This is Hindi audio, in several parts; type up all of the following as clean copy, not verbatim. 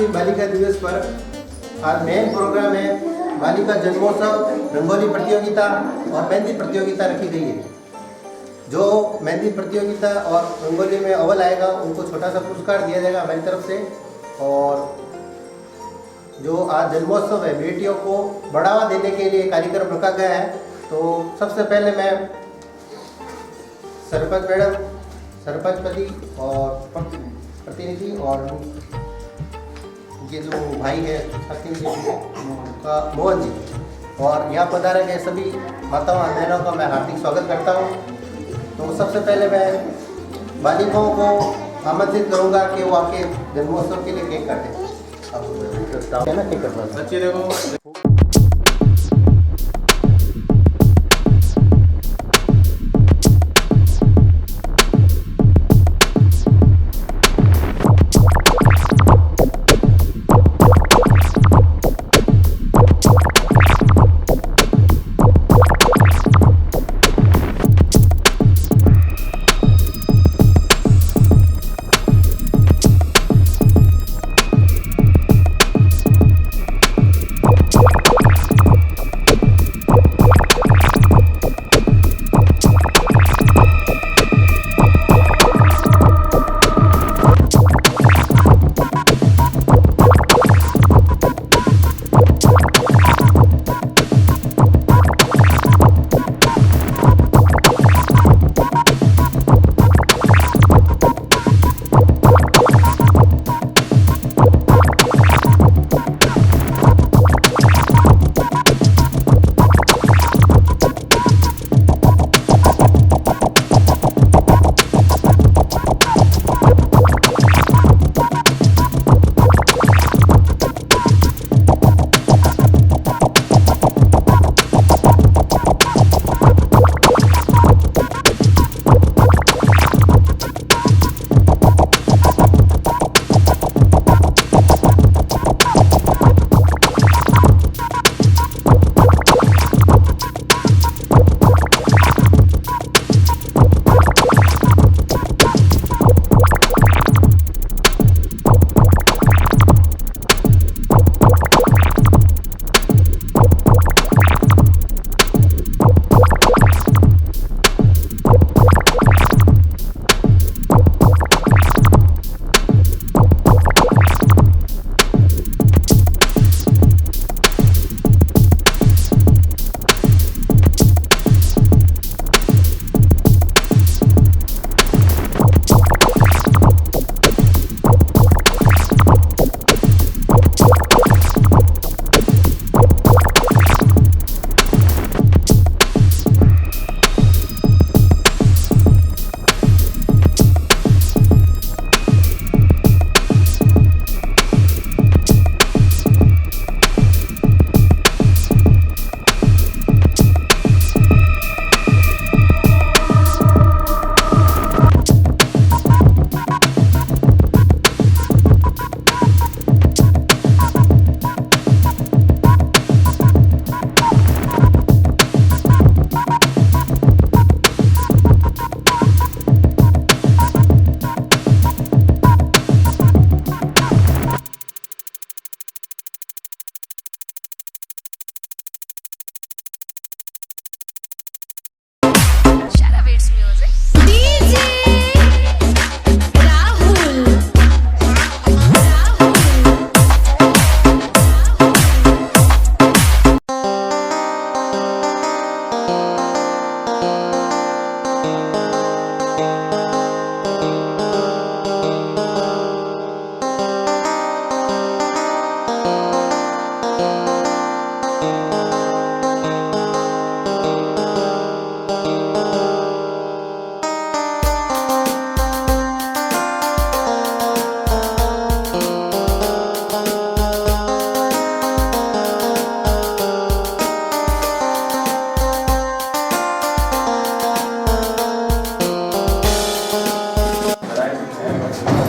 अंतर्राष्ट्रीय बालिका दिवस पर आज मेन प्रोग्राम है बालिका जन्मोत्सव, रंगोली प्रतियोगिता और मेहंदी प्रतियोगिता रखी गई है। जो मेहंदी प्रतियोगिता और रंगोली में अव्वल आएगा उनको छोटा सा पुरस्कार दिया जाएगा हमारी तरफ से। और जो आज जन्मोत्सव है, बेटियों को बढ़ावा देने के लिए कार्यक्रम रखा गया है। तो सबसे पहले मैं सरपंच मैडम, सरपंच पति और प्रतिनिधि और ये जो भाई है का मोहन जी और यहाँ पधारे गए सभी माताओं और बहनों का मैं हार्दिक स्वागत करता हूँ। तो सबसे पहले मैं बालिकाओं को आमंत्रित करूँगा कि वो आके जन्मोत्सव के लिए केक काटें। है ना, केक कटवा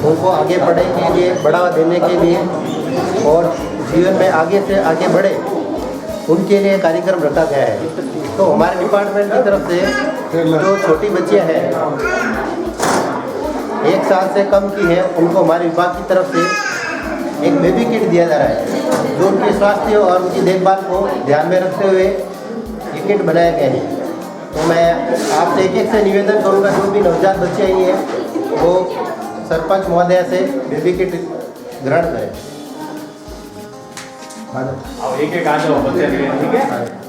उनको आगे बढ़ने के लिए, बढ़ावा देने के लिए और जीवन में आगे से आगे बढ़े उनके लिए कार्यक्रम रखा गया है। तो हमारे डिपार्टमेंट की तरफ से जो छोटी बच्चियां हैं 1 साल से कम की है उनको हमारे विभाग की तरफ से एक बेबी किट दिया जा रहा है, जो उनके स्वास्थ्य और उनकी देखभाल को ध्यान में रखते हुए ये किट बनाए गए हैं। तो मैं आपसे एक एक से निवेदन करूँगा, जो भी नवजात बच्चे आई हैं वो सरपंच महोदय से बेबी किट ग्रहण करें। अब एक एक आ जाओ बच्चे, ठीक है।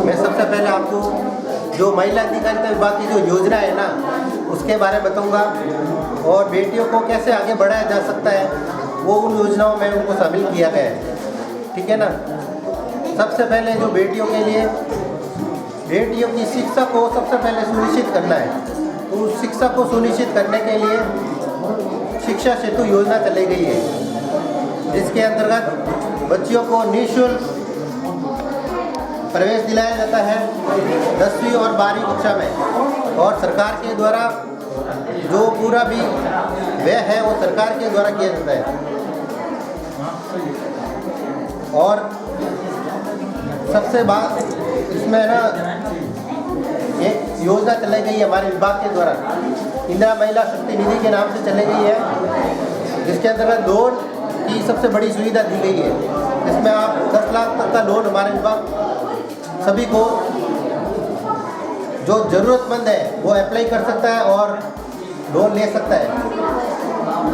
मैं सबसे पहले आपको जो महिला अधिकारिता विभाग की जो योजना है ना, उसके बारे में बताऊंगा, और बेटियों को कैसे आगे बढ़ाया जा सकता है वो उन योजनाओं में उनको शामिल किया गया है, ठीक है ना। सबसे पहले जो बेटियों के लिए, बेटियों की शिक्षा को सबसे पहले सुनिश्चित करना है, तो उस शिक्षा को सुनिश्चित करने के लिए शिक्षा सेतु योजना चलाई गई है, जिसके अंतर्गत बच्चियों को निःशुल्क प्रवेश दिलाया जाता है 10वीं और 12वीं कक्षा में, और सरकार के द्वारा जो पूरा भी व्यय है वो सरकार के द्वारा किया जाता है। और सबसे बात इसमें ना एक योजना चलाई गई है हमारे विभाग के द्वारा, इंदिरा महिला शक्ति निधि के नाम से चलाई गई है, जिसके अंतर्गत लोन की सबसे बड़ी सुविधा दी गई है। इसमें आप 10 लाख तक का लोन हमारे विभाग सभी को जो ज़रूरतमंद है वो अप्लाई कर सकता है और लोन ले सकता है,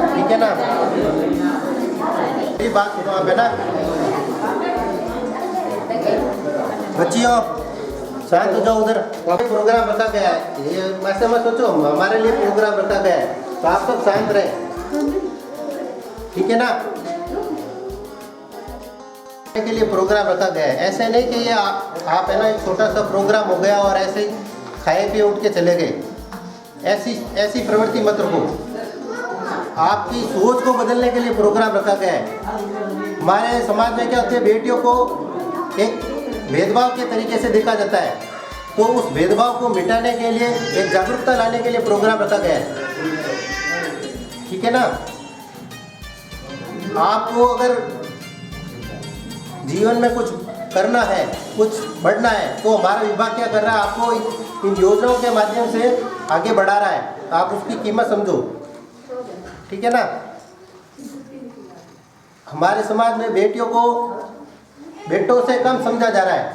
ठीक है ना। ये बात सुनो आप, है ना बच्चियों, शांत हो जाओ। उधर प्रोग्राम रखा गया है, ये ऐसे मत सोचो हमारे लिए प्रोग्राम रखा गया है, तो आप सब शांत रहे, ठीक है ना। के लिए प्रोग्राम रखा गया है, ऐसे नहीं कि ये आप है ना एक छोटा सा प्रोग्राम हो गया और ऐसे ही खाए पिए उठ के चले गए, ऐसी प्रवृत्ति मत रखो। आपकी सोच को बदलने के लिए प्रोग्राम रखा गया है। हमारे समाज में क्या होते हैं, बेटियों को एक भेदभाव के तरीके से देखा जाता है, तो उस भेदभाव को मिटाने के लिए, एक जागरूकता लाने के लिए प्रोग्राम रखा गया है, ठीक है ना। आपको अगर जीवन में कुछ करना है, कुछ बढ़ना है, तो हमारा विभाग क्या कर रहा है, आपको इन योजनाओं के माध्यम से आगे बढ़ा रहा है, आप उसकी कीमत समझो, ठीक है ना। हमारे समाज में बेटियों को बेटों से कम समझा जा रहा है।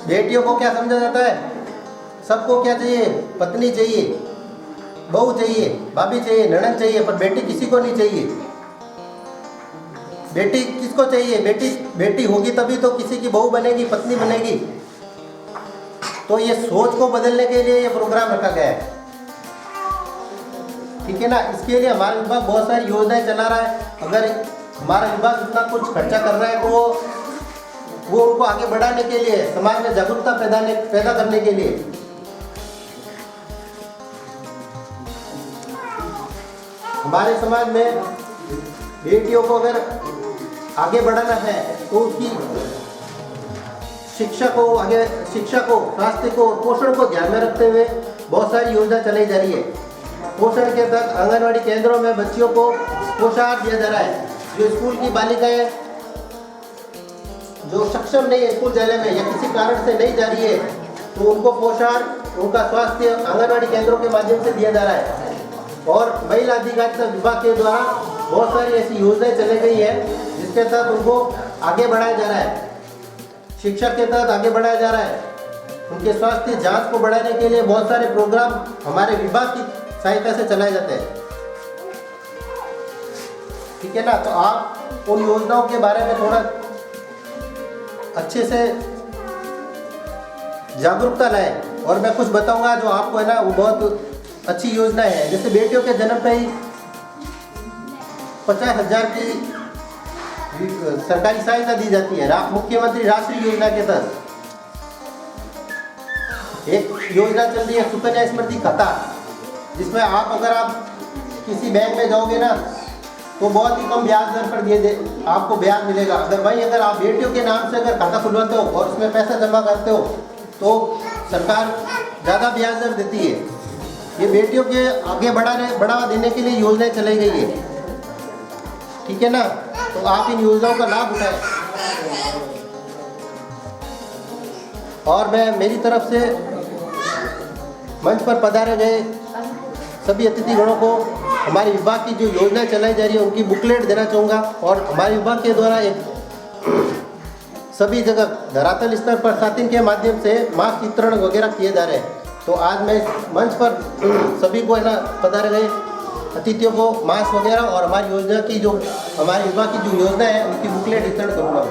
बेटियों को क्या समझा जाता है, सबको क्या चाहिए, पत्नी चाहिए, बहू चाहिए, भाभी चाहिए, ननद चाहिए, पर बेटी किसी को नहीं चाहिए। बेटी किसको चाहिए, बेटी होगी तभी तो किसी की बहू बनेगी, पत्नी बनेगी। तो ये सोच को बदलने के लिए ये प्रोग्राम रखा गया है, ठीक है ना। इसके लिए हमारा विभाग बहुत सारी योजनाएं चला रहा है। अगर हमारा विभाग इतना कुछ खर्चा कर रहा है तो वो उनको आगे बढ़ाने के लिए, समाज में जागरूकता पैदा करने के लिए। हमारे समाज में बेटियों को अगर आगे बढ़ाना है तो उसकी शिक्षा को, स्वास्थ्य को, पोषण को ध्यान में रखते हुए बहुत सारी योजना चलाई जा रही है। पोषण के तहत आंगनवाड़ी केंद्रों में बच्चियों को पोषाहार दिया जा रहा है। जो स्कूल की बालिकाएं जो सक्षम नहीं है स्कूल जाने में या किसी कारण से नहीं जा रही है, तो उनको पोषाहार, उनका स्वास्थ्य आंगनवाड़ी केंद्रों के माध्यम से दिया जा रहा है। और महिला अधिकारिता विभाग के द्वारा बहुत सारी ऐसी योजनाएं चलाई गई है जिसके तहत उनको आगे बढ़ाया जा रहा है, शिक्षा के तहत आगे बढ़ाया जा रहा है। उनके स्वास्थ्य जांच को बढ़ाने के लिए बहुत सारे प्रोग्राम हमारे विभाग की सहायता से चलाए जाते हैं। ठीक है ना। तो आप उन योजनाओं के बारे में थोड़ा अच्छे से जागरूकता लाएं। और मैं कुछ बताऊंगा जो आपको है ना वो बहुत अच्छी योजना है। जैसे बेटियों के जन्म पे ही 50,000 की सरकारी सहायता दी जाती है मुख्यमंत्री राष्ट्रीय योजना के तहत। एक योजना चल रही है सुकन्या स्मृति खाता, जिसमें अगर आप किसी बैंक में जाओगे ना तो बहुत ही कम ब्याज दर पर आपको ब्याज मिलेगा। अगर आप बेटियों के नाम से अगर खाता खुलवाते हो और उसमें पैसा जमा करते हो तो सरकार ज़्यादा ब्याज दर देती है। ये बेटियों के आगे बढ़ावा देने के लिए योजनाएं चलाई गई है, ठीक है ना। तो आप इन योजनाओं का लाभ उठाएं। और मैं मेरी तरफ से मंच पर पधारे गए सभी अतिथिगणों को हमारे विभाग की जो योजना चलाई जा रही है उनकी बुकलेट देना चाहूँगा। और हमारे विभाग के द्वारा एक सभी जगह धरातल स्तर पर साथिन के माध्यम से मास्क वितरण वगैरह किए जा रहे हैं। तो आज मैं मंच पर सभी को है ना पधारे गए अतिथियों को मास्क वगैरह और हमारी योजना की जो हमारे विभाग की जो योजना है उनकी बुकलेट वितरण करूँगा।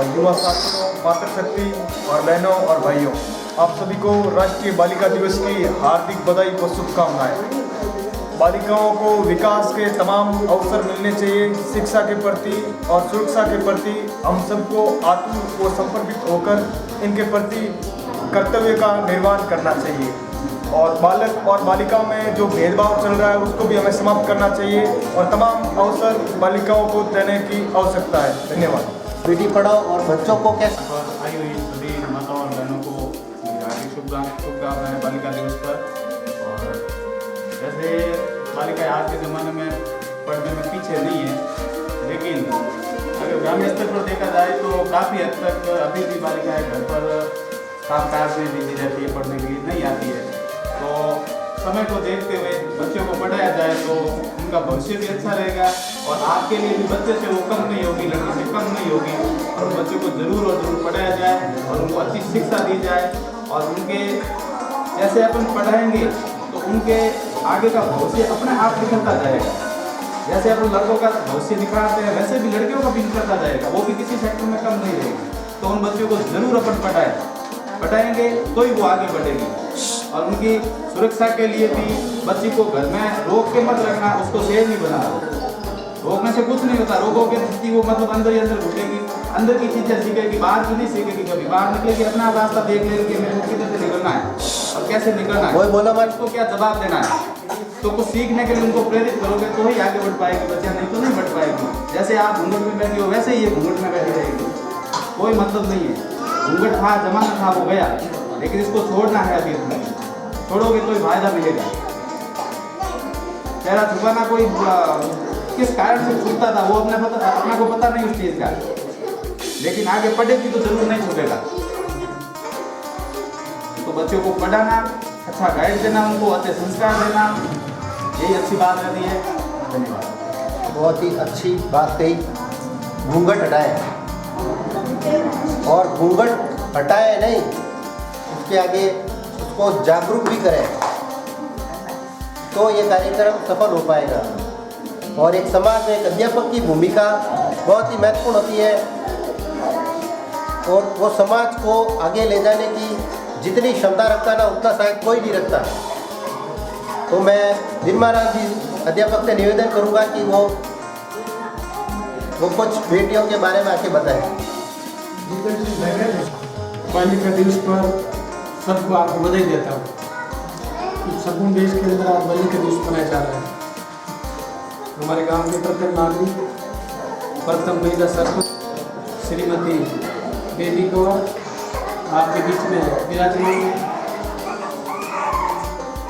युवा साथियों, मातृशक्ति और बहनों और भाइयों, आप सभी को राष्ट्रीय बालिका दिवस की हार्दिक बधाई व शुभकामनाएं। बालिकाओं को विकास के तमाम अवसर मिलने चाहिए। शिक्षा के प्रति और सुरक्षा के प्रति हम सबको आतुर व समर्पित होकर इनके प्रति कर्तव्य का निर्वहन करना चाहिए। और बालक और बालिकाओं में जो भेदभाव चल रहा है उसको भी हमें समाप्त करना चाहिए और तमाम अवसर बालिकाओं को देने की आवश्यकता है। धन्यवाद। बेटी पढ़ाओ और बच्चों को कैसे पर आई हुई सभी माताओं और बहनों को हार्दिक शुभकामनाएं बालिका दिवस पर। और जैसे बालिकाएं आज के ज़माने में पढ़ने में पीछे नहीं है, लेकिन अगर ग्रामीण स्तर पर देखा जाए तो काफ़ी हद तक अभी भी बालिकाएं घर पर काम काज में बिजी रहती है, पढ़ने के लिए नहीं आती है। तो समय को देखते हुए बच्चों को पढ़ाया जाए तो उनका भविष्य भी अच्छा रहेगा और आपके लिए भी बच्चे से वो कम नहीं होगी, लड़की से कम नहीं होगी। और बच्चों को ज़रूर और ज़रूर पढ़ाया जाए और उनको अच्छी शिक्षा दी जाए और उनके जैसे अपन पढ़ाएंगे तो उनके आगे का भविष्य अपने आप निकलता जाएगा। जैसे अपन लड़कों का भविष्य दिखाते हैं वैसे भी लड़कियों का भी निकलता जाएगा, वो भी किसी सेक्टर में कम नहीं रहेगी। तो उन बच्चों को जरूर अपन पढ़ाएंगे तो ही वो आगे बढ़ेगी। और उनकी सुरक्षा के लिए भी बच्ची को घर में रोक के मत रखना, उसको शेर नहीं बनाना। रोकने से कुछ नहीं होता, रोकोगे तो वो मतलब अंदर ही अंदर घुटेगी, अंदर की चीज़ें सीखेगी, बाहर की नहीं सीखेगी। कभी बाहर निकलेगी अपना रास्ता देख लेगी कि मेरे को किधर से निकलना है और कैसे निकलना है, वही बोला मत। उसको क्या जवाब देना है। तो कुछ सीखने के लिए उनको प्रेरित करोगे तो ही आगे बढ़ पाएगी बच्चा, नहीं तो नहीं बढ़ पाएगी। जैसे आप घूंघट में बैठी हो वैसे ही ये घूंघट में बैठी रहेगी, कोई मतलब नहीं है। घूंघट था, जमाना था, वो गया, लेकिन इसको छोड़ना है अभी। छोड़ोगे तो ही फायदा मिलेगा। चेहरा छुपाना कोई किस कारण से छुपता था वो अपने को पता नहीं उस चीज़ का, लेकिन आगे पढ़ेगी तो जरूर नहीं छुपेगा। तो बच्चों को पढ़ाना, अच्छा गाइड देना, उनको अच्छे संस्कार देना, यही अच्छी बात रहती है। धन्यवाद। बहुत ही अच्छी बात कही। घूंघट हटाए, और घूंघट हटाए नहीं, उसके आगे उसको जागरूक भी करें, तो ये कार्यक्रम सफल हो पाएगा। और एक समाज में एक अध्यापक की भूमिका बहुत ही महत्वपूर्ण होती है, और वो समाज को आगे ले जाने की जितनी क्षमता रखता ना, उतना शायद कोई नहीं रखता। तो मैं निर्मला जी अध्यापक से निवेदन करूंगा कि वो कुछ बेटियों के बारे में आके बताएं। बालिका दिवस पर सबको आपको बधाई देता हूँ। संपूर्ण देश के अंदर आज बालिका दिवस मनाया जा रहा है। हमारे गांव के प्रथम नागरिक, प्रथम महिला सरपंच श्रीमती बेबी कौर आपके बीच में विराजमान है।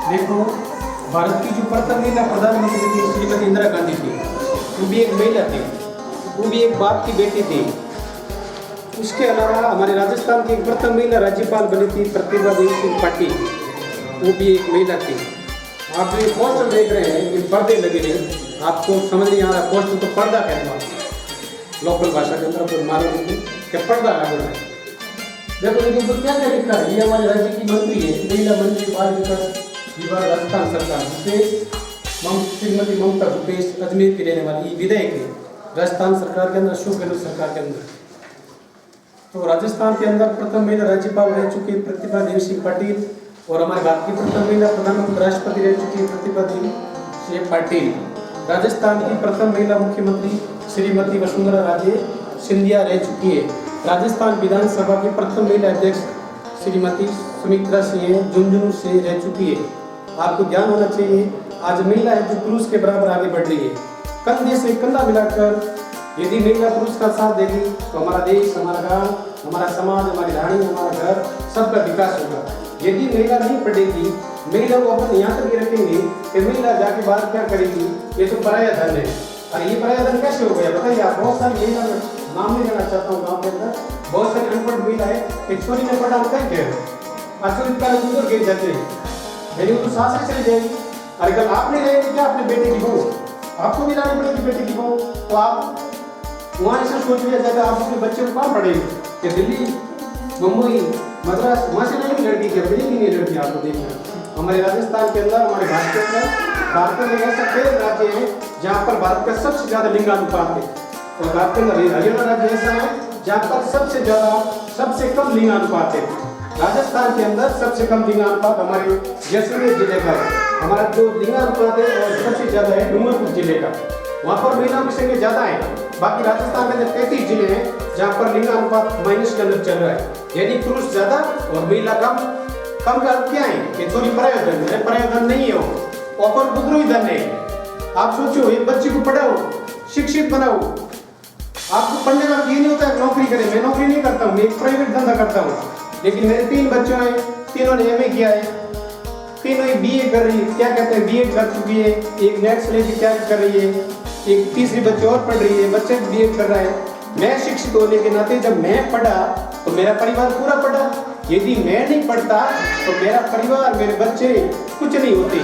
देखो, भारत की जो प्रथम महिला प्रधानमंत्री थी श्रीमती इंदिरा गांधी थी, वो भी एक महिला थी, वो भी एक बाप की बेटी थी। उसके अलावा हमारे राजस्थान की एक प्रथम महिला राज्यपाल बनी थी प्रतिभा देवी सिंह पाटिल, वो भी एक महिला थी। आप जो पोस्टर देख रहे हैं, ये पर्दे लगे हैं, आपको समझ नहीं आ रहा पोस्टर तो पर्दा कहना लोकल भाषा के अंदर आपको मालूम है कि पर्दा लगा है। देखो लेकिन तो क्या क्या लिखा है, ये हमारे राज्य की मंत्री है, महिला मंत्री बाल विकास विभाग राजस्थान सरकार, श्रीमती ममता भूपेश, अजमेर की रहने वाली विधायक है राजस्थान सरकार के अंदर, अशोक गहलोत सरकार के अंदर। तो राजस्थान के अंदर प्रथम महिला राज्यपाल रह चुकी प्रतिभा देवी सिंह पाटिल, और हमारे भारत की प्रथम महिला प्रधानमंत्री राष्ट्रपति रह चुकी प्रतिभा देवी सिंह पाटिल। राजस्थान की प्रथम महिला मुख्यमंत्री श्रीमती वसुंधरा राजे सिंधिया रह चुकी है। राजस्थान विधानसभा की प्रथम महिला अध्यक्ष श्रीमती सुमित्रा सिंह झुंझुनू से रह चुकी है। आपको ध्यान होना चाहिए, आज महिला है जो पुरुष के बराबर आगे बढ़ रही है। कंधे से कंधा मिलाकर यदि महिला पुरुष का साथ देगी तो हमारा देश, हमारा गांव, हमारा समाज, हमारी रानी, हमारा घर, सबका विकास होगा। यदि महिला नहीं पढ़ेगी, महिला को अपन यहाँ तक रखेंगे कि महिला जाके बात क्या करेगी, ये तो पराया धन है। और ये पराया धन कैसे हो गया बताइए आप? बहुत सारी महिला, नाम नहीं लेना चाहता हूँ, गाँव के अंदर बहुत सारी अनपढ़ महिला है, एक छोरी ने पढ़ा होता है क्या गिर जाते हैं, यानी वो तो सास चली जाएगी। अरे कल आप नहीं रहेंगे क्या अपने बेटे की बहू, आपको भी लानी पड़ेगी बेटे की बहू, तो आप वहाँ ऐसा सोच लिया जाएगा आप अपने बच्चे को कहाँ पढ़ेंगे कि दिल्ली, मुंबई, मद्रास, वहाँ से नहीं लड़की क्या मिलेगी नहीं लड़की। आपको देखना हमारे राजस्थान के अंदर, हमारे भारत के अंदर, भारत में ऐसा कई राज्य हैं जहाँ पर भारत का सबसे ज़्यादा लिंगानुपात है, और भारत के अंदर हरियाणा राज्य ऐसा है जहाँ पर सबसे कम लिंगानुपात है। राजस्थान के अंदर सबसे कम लिंगानुपात हमारे जैसलमेर जिले का है। हमारा जो लिंगानुपात है और सबसे ज़्यादा है डूंगरपुर जिले का, वहाँ पर महिलाओं की संख्या ज़्यादा है। बाकी राजस्थान के अंदर 33 जिले हैं जहाँ पर लिंगानुपात माइनस के अंदर चल रहा है, यानी पुरुष ज़्यादा और महिला कम का अर्थ क्या है कि थोड़ी परायधन है, परायधन नहीं हो, और बुद्रोही धन है। आप सोचो, एक बच्चे को पढ़ाओ, शिक्षित बनाओ, आपको पढ़ने का ये नहीं होता है नौकरी करें। मैं नौकरी नहीं करता हूँ, मैं एक प्राइवेट धंधा करता हूँ, लेकिन मेरे 3 बच्चे हैं, तीनों ने MA किया है, तीनों एक BA कर रही है, क्या कहते हैं BA कर चुकी है, एक नेट से लेकर क्या कर रही है, एक तीसरी बच्चे और पढ़ रही है, बच्चे BA कर रहा है। मैं शिक्षित होने के नाते जब मैं पढ़ा तो मेरा परिवार पूरा पढ़ा, यदि मैं नहीं पढ़ता तो मेरा परिवार, मेरे बच्चे कुछ नहीं होते।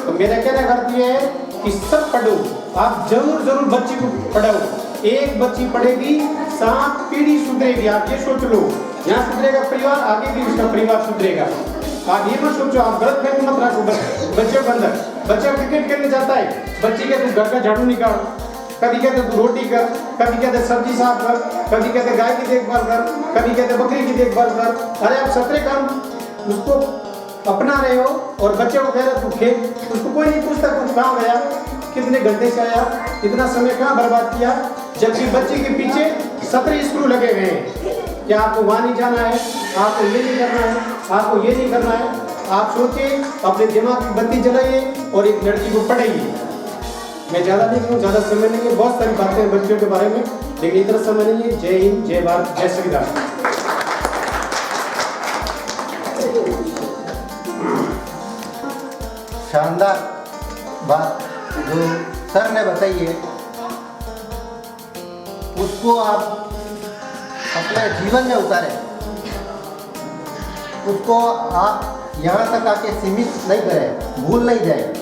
तो मेरा कहना करती है कि सब पढ़ो, आप जरूर बच्ची को पढ़ाओ। एक बच्ची पढ़ेगी 7 पीढ़ी सुधरेगी। आप ये सोच लो, यहाँ सुधरेगा परिवार, आगे भी उसका परिवार सुधरेगा। आप ये मत सोचो, आप गलत फहमी मत रखो बच्चे के अंदर। बच्चा क्रिकेट खेलने जाता है, बच्चे कहते घर का झाड़ू निकाल, कभी कहते तू रोटी कर, कभी कहते सब्जी साफ कर, कभी कहते गाय की देखभाल कर, कभी कहते बकरी की देखभाल कर। अरे आप 17 काम उसको अपना रहे हो और बच्चे को कह रहे तू खेल, उसको कोई नहीं पूछता तू कहाँ गया, कितने घंटे से आया, इतना समय कहाँ बर्बाद किया, जबकि बच्चे के पीछे 17 स्क्रू लगे हुए हैं कि आपको वहाँ नहीं जाना है, आपको ये नहीं करना है, आपको ये नहीं करना है। आप सोचिए, अपने दिमाग की बत्ती जलाइए और एक लड़की को पढ़ाइए। मैं ज़्यादा नहीं कहूँ, ज़्यादा समय नहीं है, बहुत सारी बातें हैं बच्चों के बारे में, लेकिन इतना समय नहीं है। जय हिंद, जय भारत, जय संविधान। शानदार बात जो सर ने बताई है, उसको आप अपने जीवन में उतारें, उसको आप यहाँ तक आके सीमित नहीं करें, भूल नहीं जाए।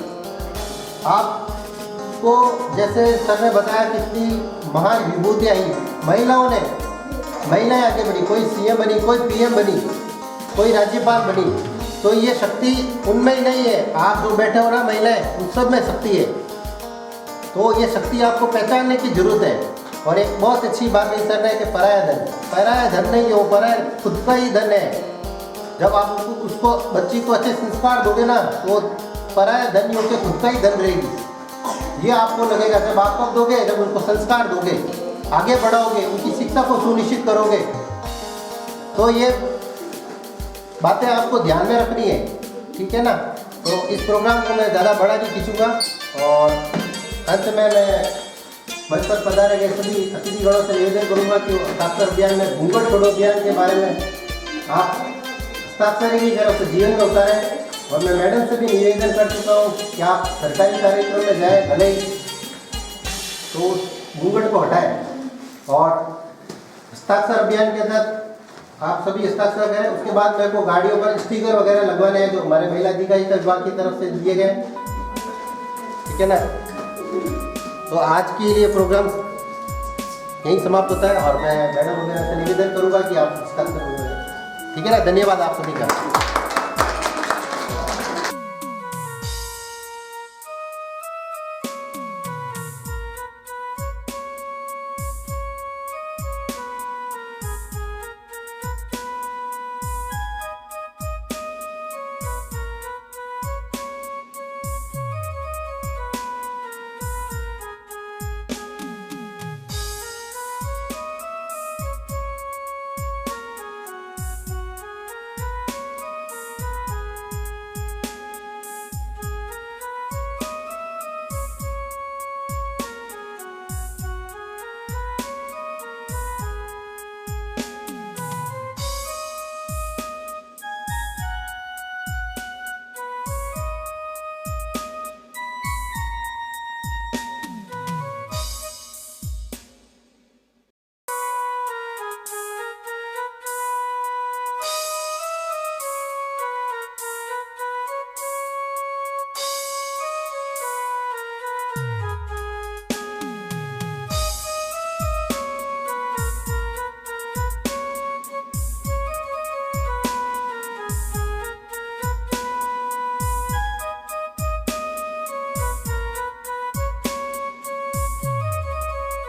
आपको जैसे सर ने बताया कितनी महान विभूति आई महिलाओं ने, महिलाएं आगे बढ़ी, कोई सीएम बनी, कोई पीएम बनी, कोई राज्यपाल बनी, तो ये शक्ति उनमें ही नहीं है। आप जो बैठे हो ना महिलाएं, उन सब में शक्ति है। तो ये शक्ति आपको पहचानने की जरूरत है। और एक बहुत अच्छी बात है सर ने कि पराया धन नहीं है, वो पराया खुद का ही धन है। जब आप उसको बच्ची को अच्छे संस्कार दोगे ना, तो पराया धन नहीं होकर खुद का ही धन रहेगी। ये आपको लगेगा जब आप कब दोगे, जब उनको संस्कार दोगे, आगे बढ़ाओगे, उनकी शिक्षा को सुनिश्चित करोगे। तो ये बातें आपको ध्यान में रखनी है, ठीक है ना। तो इस प्रोग्राम को मैं ज़्यादा बड़ा नहीं खींचूंगा और अंत में मैं मंच पर पधारे गए सभी अतिथिगणों से निवेदन करूंगा कि हस्ताक्षर अभियान में घूंघट छोड़ो अभियान के बारे में आप हस्ताक्षर ही जरा उसे जीवन में उतारें। और मैं मैडम से भी निवेदन कर चुका हूँ कि आप सरकारी कार्यक्रम में जाए भले ही, तो उस घूंघट को हटाएं। और हस्ताक्षर अभियान के तहत आप सभी हस्ताक्षर करें। उसके बाद मेरे को गाड़ियों पर स्टिकर वगैरह लगवाने हैं जो हमारे महिला अधिकारी विभाग की तरफ से दिए गए, ठीक है ना। तो आज के लिए प्रोग्राम यहीं समाप्त होता है और मैं मैडम वगैरह से निवेदन करूंगा कि आप हस्ताक्षर करें, ठीक है ना। धन्यवाद आप सभी का।